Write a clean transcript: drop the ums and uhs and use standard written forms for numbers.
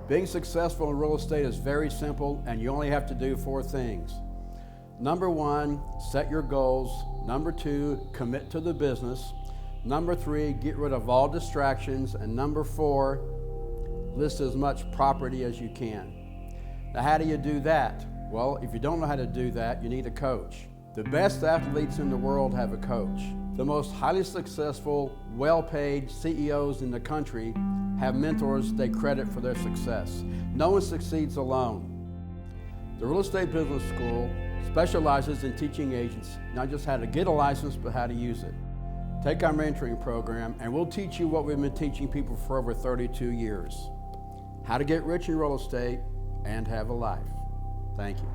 Being successful in real estate is very simple, and you only have to do 4 things. Number 1, set your goals. Number 2, commit to the business. Number 3, get rid of all distractions. And number 4, list as much property as you can. Now, how do you do that? Well, if you don't know how to do that, you need a coach. The best athletes in the world have a coach. The most highly successful, well-paid CEOs in the country have mentors they credit for their success. No one succeeds alone. The Real Estate Business School specializes in teaching agents not just how to get a license, but how to use it. Take our mentoring program, and we'll teach you what we've been teaching people for over 32 years. How to get rich in real estate and have a life. Thank you.